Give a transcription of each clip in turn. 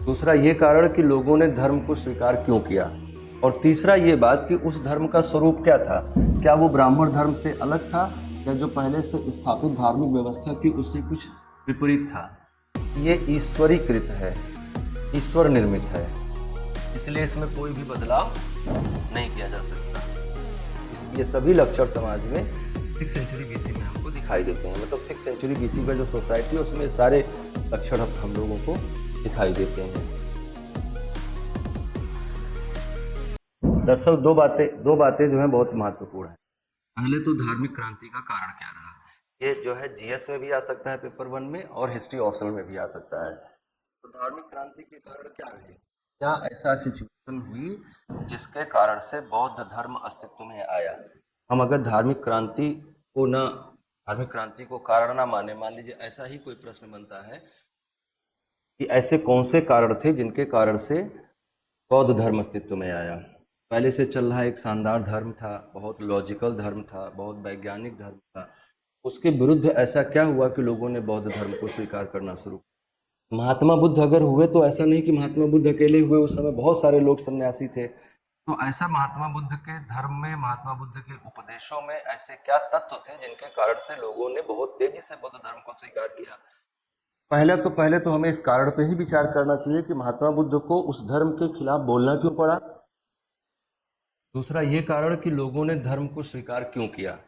दूसरा ये कारण कि लोगों ने धर्म को स्वीकार क्यों किया, और तीसरा ये बात कि उस धर्म का स्वरूप क्या था। क्या वो ब्राह्मण धर्म से अलग था, या जो पहले से स्थापित धार्मिक व्यवस्था थी उससे कुछ विपरीत था। ये ईश्वरीकृत है, ईश्वर निर्मित है, इसलिए इसमें कोई भी बदलाव नहीं किया जा सकता। ये सभी लक्षण समाज में 6th सेंचुरी बीसी में हमको दिखाई देते हैं। मतलब 6th सेंचुरी बीसी का जो सोसाइटी है उसमें सारे लक्षण हम लोगों को दिखाई देते हैं। दरअसल दो बातें जो हैं बहुत महत्वपूर्ण है। पहले तो धार्मिक क्रांति का कारण क्या रहा, ये जो है जीएस में भी आ सकता है पेपर 1 में, और हिस्ट्री ऑप्शनल में भी आ सकता है। तो धार्मिक क्रांति के कारण क्या रहे, क्या ऐसा सिचुएशन हुई जिसके कारण से बौद्ध धर्म अस्तित्व में आया। हम अगर धार्मिक क्रांति को कारण ना माने, मान लीजिए ऐसा ही कोई प्रश्न बनता है कि ऐसे कौन से कारण थे जिनके कारण से बौद्ध धर्म अस्तित्व में आया। पहले से चल रहा एक शानदार धर्म था, बहुत लॉजिकल धर्म था, बहुत वैज्ञानिक धर्म था, उसके विरुद्ध ऐसा क्या हुआ कि लोगों ने बौद्ध धर्म को स्वीकार करना शुरू। महात्मा बुद्ध अगर हुए तो ऐसा नहीं कि महात्मा बुद्ध अकेले हुए, उस समय बहुत सारे लोग सन्यासी थे। तो ऐसा महात्मा बुद्ध के धर्म में, महात्मा बुद्ध के उपदेशों में ऐसे क्या तत्व थे जिनके कारण से लोगों ने बहुत तेजी से बौद्ध धर्म को स्वीकार किया। पहले तो हमें इस कारण पे ही विचार करना चाहिए कि महात्मा बुद्ध को उस धर्म के खिलाफ बोलना क्यों पड़ा। दूसरा ये कारण कि लोगों ने धर्म को स्वीकार क्यों किया,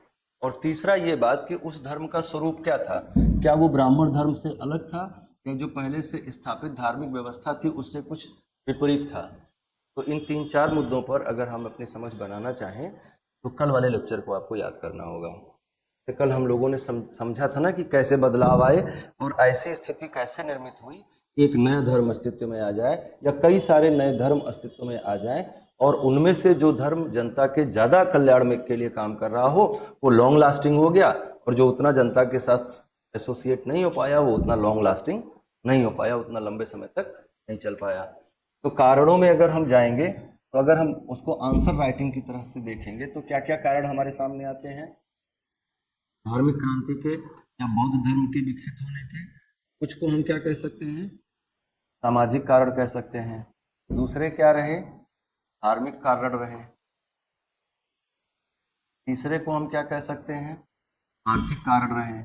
और तीसरा ये बात कि उस धर्म का स्वरूप क्या था। क्या वो ब्राह्मण धर्म से अलग था, या जो पहले से स्थापित धार्मिक व्यवस्था थी उससे कुछ विपरीत था। तो इन 3-4 मुद्दों पर अगर हम अपनी समझ बनाना चाहें तो कल वाले लेक्चर को आपको याद करना होगा। तो कल हम लोगों ने समझा था ना कि कैसे बदलाव आए और ऐसी स्थिति कैसे निर्मित हुई, एक नया धर्म अस्तित्व में आ जाए या कई सारे नए धर्म अस्तित्व में आ जाए, और उनमें से जो धर्म जनता के ज़्यादा कल्याण में के लिए काम कर रहा हो वो लॉन्ग लास्टिंग हो गया, और जो उतना जनता के साथ एसोसिएट नहीं हो पाया वो उतना लॉन्ग लास्टिंग नहीं हो पाया, उतना लंबे समय तक नहीं चल पाया। तो कारणों में अगर हम जाएंगे तो अगर हम उसको आंसर राइटिंग की तरह से देखेंगे तो क्या क्या कारण हमारे सामने आते हैं धार्मिक क्रांति के या बौद्ध धर्म के विकसित होने के। कुछ को हम क्या कह सकते हैं, सामाजिक कारण कह सकते हैं। दूसरे क्या रहे, धार्मिक कारण रहे। तीसरे को हम क्या कह सकते हैं, आर्थिक कारण रहे।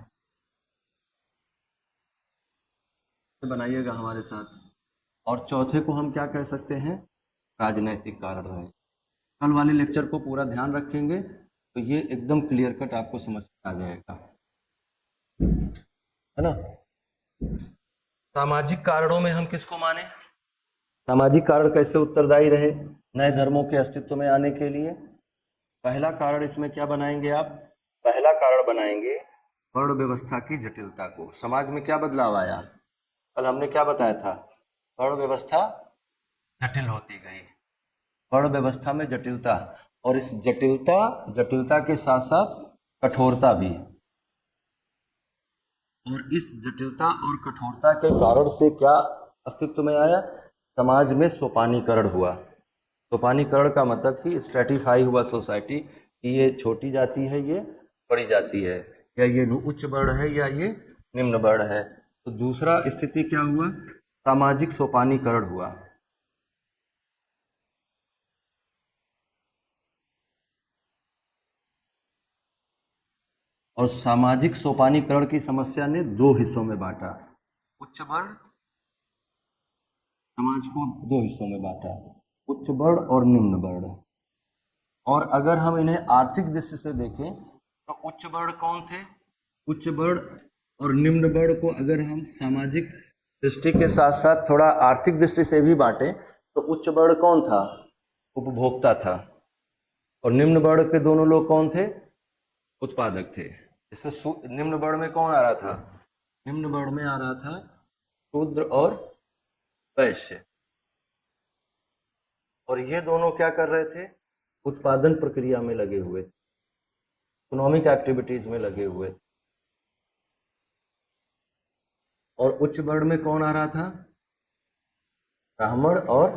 बनाइएगा हमारे साथ। और चौथे को हम क्या कह सकते हैं, राजनैतिक कारण रहे। कल वाले लेक्चर को पूरा ध्यान रखेंगे तो ये एकदम क्लियर कट आपको समझ आ जाएगा, है ना। सामाजिक कारणों में हम किसको माने, सामाजिक कारण कैसे उत्तरदायी रहे नए धर्मों के अस्तित्व में आने के लिए। पहला कारण इसमें क्या बनाएंगे आप, पहला कारण बनाएंगे वर्ण व्यवस्था की जटिलता को। समाज में क्या बदलाव आया, कल हमने क्या बताया था, वर्ण व्यवस्था जटिल होती गई, वर्ण व्यवस्था में जटिलता, और इस जटिलता के साथ साथ कठोरता भी। और इस जटिलता और कठोरता के कारण से क्या अस्तित्व में आया, समाज में सोपानीकरण हुआ। सोपानीकरण का मतलब कि स्ट्रेटिफाई हुआ सोसाइटी कि ये छोटी जाति है, ये बड़ी जाति है, या ये उच्च वर्ण है या ये निम्न वर्ण है। तो दूसरा स्थिति क्या हुआ, सामाजिक सोपानीकरण हुआ। और सामाजिक सोपानीकरण की समस्या ने 2 हिस्सों में बांटा, उच्च वर्ण समाज को 2 हिस्सों में बांटा, उच्च वर्ण और निम्न वर्ण। और अगर हम इन्हें आर्थिक दृष्टि से देखें तो उच्च वर्ण कौन थे, उच्च वर्ण और निम्न वर्ण को अगर हम सामाजिक दृष्टि के साथ साथ थोड़ा आर्थिक दृष्टि से भी बांटें तो उच्च वर्ण कौन था, उपभोक्ता था, और निम्न वर्ण के दोनों लोग कौन थे, उत्पादक थे। इससे निम्न वर्ण में कौन आ रहा था, निम्न वर्ण में आ रहा था शूद्र और वैश्य, और ये दोनों क्या कर रहे थे, उत्पादन प्रक्रिया में लगे हुए, इकोनॉमिक एक्टिविटीज में लगे हुए। और उच्च वर्ण में कौन आ रहा था, ब्राह्मण और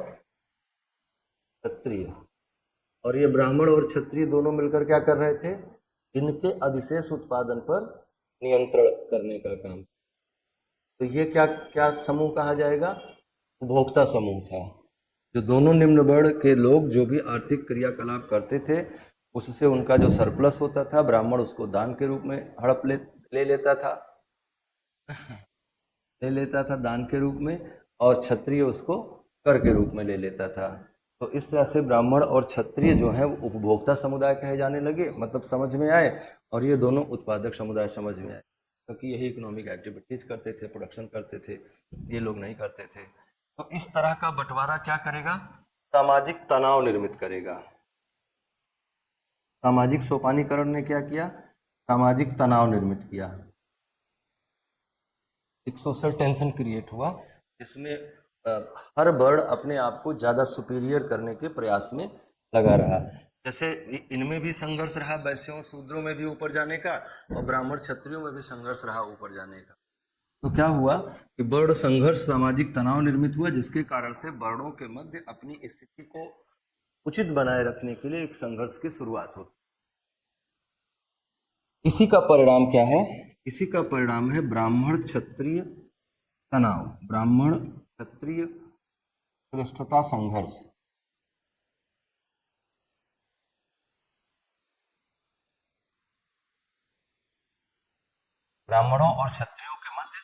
क्षत्रिय, और ये ब्राह्मण और क्षत्रिय दोनों मिलकर क्या कर रहे थे, इनके अधिशेष उत्पादन पर नियंत्रण करने का काम। तो ये क्या क्या समूह कहा जाएगा, उपभोक्ता समूह था। जो दोनों निम्न वर्ण के लोग जो भी आर्थिक क्रियाकलाप करते थे, उससे उनका जो सरप्लस होता था, ब्राह्मण उसको दान के रूप में हड़प ले लेता था दान के रूप में, और क्षत्रिय उसको कर के रूप में ले लेता था। तो इस तरह से ब्राह्मण और क्षत्रिय जो है वो उपभोक्ता समुदाय कहे जाने लगे, मतलब समझ में आए, और ये दोनों उत्पादक समुदाय समझ में आए, क्योंकि यही इकोनॉमिक एक्टिविटीज करते थे, प्रोडक्शन करते थे, ये लोग नहीं करते थे। तो इस तरह का बंटवारा क्या करेगा? सामाजिक तनाव निर्मित करेगा। सामाजिक सोपानीकरण ने क्या किया? सामाजिक तनाव निर्मित किया। एक सोशल टेंशन क्रिएट हुआ, जिसमें हर वर्ण अपने आप को ज़्यादा सुपीरियर करने के प्रयास में लगा रहा। जैसे इनमें भी संघर्ष रहा, वैश्यों शूद्रों में भी ऊपर जाने का, और ब्राह्मण क्षत्रियों में भी संघर्ष रहा ऊपर जाने का। तो क्या हुआ कि वर्ण संघर्ष, सामाजिक तनाव निर्मित हुआ, जिसके कारण से वर्णों के मध्य अपनी स्थिति को उचित बनाए रखने के लिए एक संघर्ष की शुरुआत होती। इसी का परिणाम क्या है? इसी का परिणाम है ब्राह्मण क्षत्रिय तनाव, ब्राह्मण क्षत्रिय श्रेष्ठता संघर्ष। ब्राह्मणों और क्षत्रियों के मध्य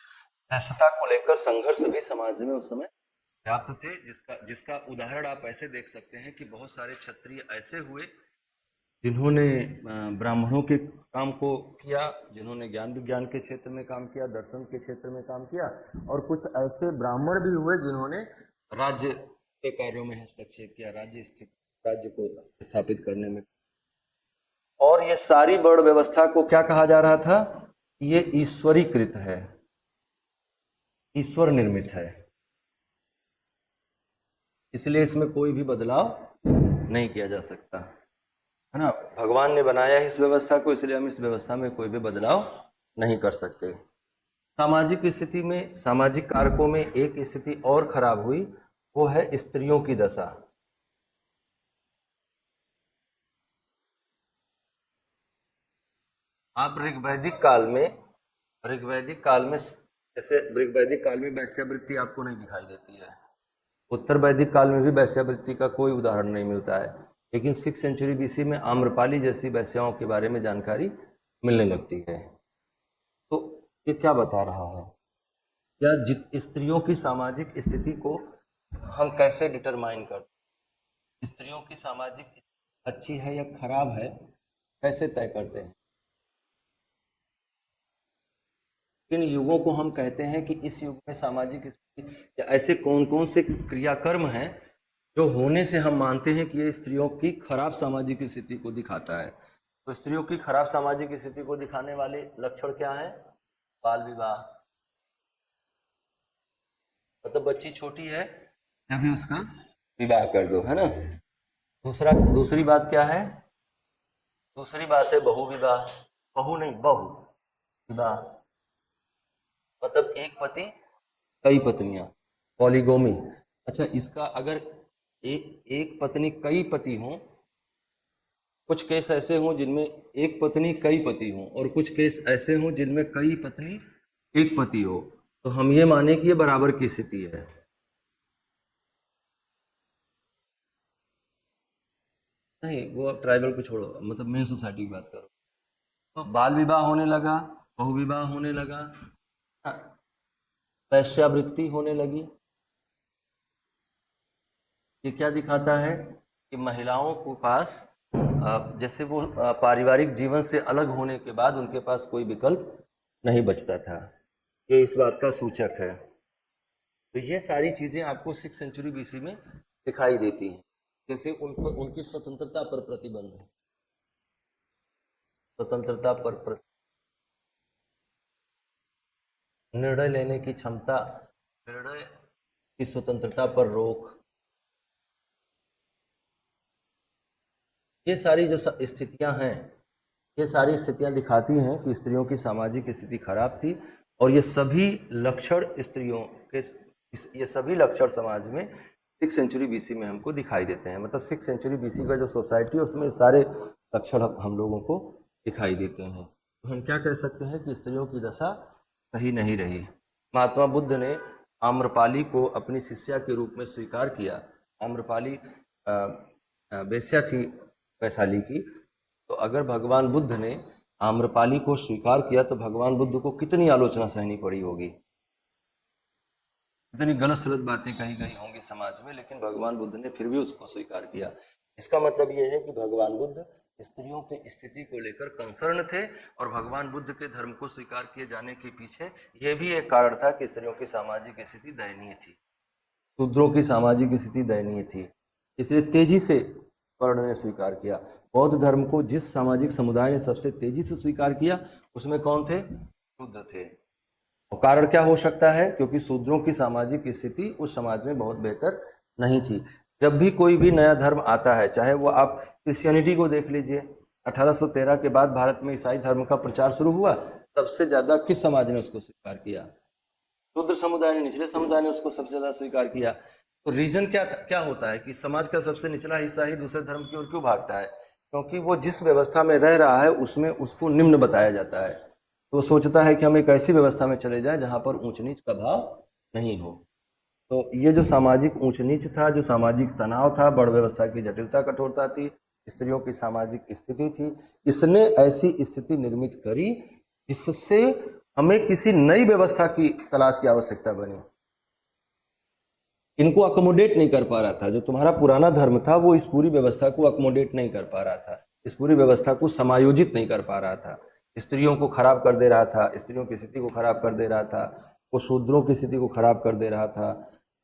श्रेष्ठता को लेकर संघर्ष भी समाज में उस समय व्याप्त थे, जिसका उदाहरण आप ऐसे देख सकते हैं कि बहुत सारे क्षत्रिय ऐसे हुए जिन्होंने ब्राह्मणों के काम को किया, जिन्होंने ज्ञान विज्ञान के क्षेत्र में काम किया, दर्शन के क्षेत्र में काम किया, और कुछ ऐसे ब्राह्मण भी हुए जिन्होंने राज्य के कार्यों में हस्तक्षेप किया, राज्य को स्थापित करने में। और ये सारी वर्ण व्यवस्था को क्या कहा जा रहा था? ये ईश्वरीकृत है, ईश्वर निर्मित है, इसलिए इसमें कोई भी बदलाव नहीं किया जा सकता, है ना। भगवान ने बनाया इस व्यवस्था को, इसलिए हम इस व्यवस्था में कोई भी बदलाव नहीं कर सकते। सामाजिक स्थिति में, सामाजिक कारकों में एक स्थिति और खराब हुई, वो है स्त्रियों की दशा। आप ऋग्वैदिक काल में जैसे ऋग्वैदिक काल में वैश्यावृत्ति आपको नहीं दिखाई देती है, उत्तर वैदिक काल में भी वैश्यावृत्ति का कोई उदाहरण नहीं मिलता है, लेकिन 6th सेंचुरी बीसी में आम्रपाली जैसी वैश्याओं के बारे में जानकारी मिलने लगती है। तो ये क्या बता रहा है? या स्त्रियों की सामाजिक स्थिति को हम कैसे डिटरमाइन करते हैं, स्त्रियों की सामाजिक अच्छी है या खराब है, कैसे तय करते हैं? किन युगों को हम कहते हैं कि इस युग में सामाजिक स्थिति, या ऐसे कौन कौन से क्रियाकर्म हैं जो होने से हम मानते हैं कि ये स्त्रियों की खराब सामाजिक स्थिति को दिखाता है? तो स्त्रियों की खराब सामाजिक स्थिति को दिखाने वाले लक्षण क्या है? बाल विवाह, मतलब बच्ची छोटी है तभी उसका विवाह कर दो, है ना। दूसरी बात क्या है? दूसरी बात है बहु विवाह, बहु नहीं बहु विवाह, मतलब एक पति कई पत्नियां, पॉलीगोमी। अच्छा, इसका अगर एक पत्नी कई पति हों, कुछ केस ऐसे हों जिनमें एक पत्नी कई पति हों, और कुछ केस ऐसे हों जिनमें कई पत्नी एक पति हो, तो हम ये माने कि ये बराबर की स्थिति है। नहीं, वो अब ट्राइबल को छोड़ो, मतलब मैं सोसाइटी की बात करो। तो बाल विवाह होने लगा, बहु विवाह होने लगा, हाँ, वैश्यावृत्ति होने लगी। ये क्या दिखाता है कि महिलाओं के पास जैसे वो पारिवारिक जीवन से अलग होने के बाद उनके पास कोई विकल्प नहीं बचता था, ये इस बात का सूचक है। तो ये सारी चीजें आपको 6th सेंचुरी बीसी में दिखाई देती हैं। जैसे उनको उनकी स्वतंत्रता पर प्रतिबंध है, स्वतंत्रता पर निर्णय लेने की क्षमता, निर्णय की स्वतंत्रता पर रोक, ये सारी जो स्थितियां हैं, ये सारी स्थितियां दिखाती हैं कि स्त्रियों की सामाजिक स्थिति खराब थी, और ये सभी लक्षण स्त्रियों के, ये सभी लक्षण समाज में 6th सेंचुरी बीसी में हमको दिखाई देते हैं। मतलब 6th सेंचुरी बीसी का जो सोसाइटी है उसमें सारे लक्षण हम लोगों को दिखाई देते हैं। तो हम क्या कह सकते हैं कि स्त्रियों की दशा सही नहीं रही। महात्मा बुद्ध ने आम्रपाली को अपनी शिष्या के रूप में स्वीकार किया। आम्रपाली वेश्या थी वैशाली की। तो अगर भगवान बुद्ध ने आम्रपाली को स्वीकार किया तो भगवान बुद्ध को कितनी आलोचना सहनी पड़ी होगी, कितनी गलत सलत बातें कही गई होंगी समाज में, लेकिन भगवान बुद्ध ने फिर भी उसको स्वीकार किया। इसका मतलब ये है कि भगवान बुद्ध स्त्रियों की स्थिति को लेकर कंसर्न थे, और भगवान बुद्ध के धर्म को स्वीकार किए जाने के पीछे यह भी एक कारण था कि स्त्रियों की सामाजिक स्थिति दयनीय थी, शूद्रों की सामाजिक स्थिति दयनीय थी। इसलिए तेजी से वर्ण ने स्वीकार किया। बौद्ध धर्म को जिस सामाजिक समुदाय ने सबसे तेजी से स्वीकार किया उसमें कौन थे? शूद्र थे। और कारण क्या हो सकता है? क्योंकि शूद्रों की सामाजिक स्थिति उस समाज में बहुत बेहतर नहीं थी। जब भी कोई भी नया धर्म आता है, चाहे वो आप क्रिश्चियनिटी को देख लीजिए, 1813 के बाद भारत में ईसाई धर्म का प्रचार शुरू हुआ, सबसे ज्यादा किस समाज ने उसको स्वीकार किया? शूद्र समुदाय ने, निचले समुदाय ने उसको सबसे ज्यादा स्वीकार किया। तो रीजन क्या होता है कि समाज का सबसे निचला हिस्सा ही दूसरे धर्म की ओर क्यों भागता है? क्योंकि वो जिस व्यवस्था में रह रहा है उसमें उसको निम्न बताया जाता है, तो वो सोचता है कि हम एक ऐसी व्यवस्था में चले जाएं जहां पर ऊंच नीच का भाव नहीं हो। तो ये जो सामाजिक ऊंच नीच था, जो सामाजिक तनाव था, बड़ व्यवस्था की जटिलता कठोरता थी, स्त्रियों की सामाजिक स्थिति थी, इसने ऐसी स्थिति निर्मित करी जिससे हमें किसी नई व्यवस्था की तलाश की आवश्यकता बनी। इनको अकोमोडेट नहीं कर पा रहा था, जो तुम्हारा पुराना धर्म था वो इस पूरी व्यवस्था को अकोमोडेट नहीं कर पा रहा था, इस पूरी व्यवस्था को समायोजित नहीं कर पा रहा था, स्त्रियों को खराब कर दे रहा था, स्त्रियों की स्थिति को खराब कर दे रहा था, वो शूद्रों की स्थिति को खराब कर दे रहा था,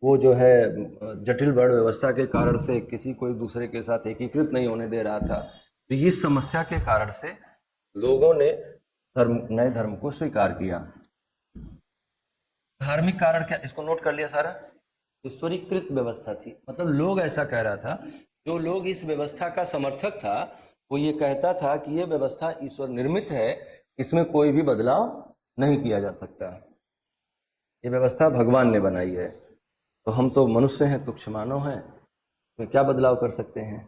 वो जो है जटिल वर्ण व्यवस्था के कारण से किसी को एक दूसरे के साथ एकीकृत नहीं होने दे रहा था। तो इस समस्या के कारण से लोगों ने नए धर्म को स्वीकार किया। धार्मिक कारण क्या, इसको नोट कर लिया सारा? ईश्वरीकृत व्यवस्था थी, मतलब लोग ऐसा कह रहा था, जो लोग इस व्यवस्था का समर्थक था वो ये कहता था कि ये व्यवस्था ईश्वर निर्मित है, इसमें कोई भी बदलाव नहीं किया जा सकता, ये व्यवस्था भगवान ने बनाई है, तो हम तो मनुष्य हैं, तुच्छ मानव हैं, इसमें क्या बदलाव कर सकते हैं?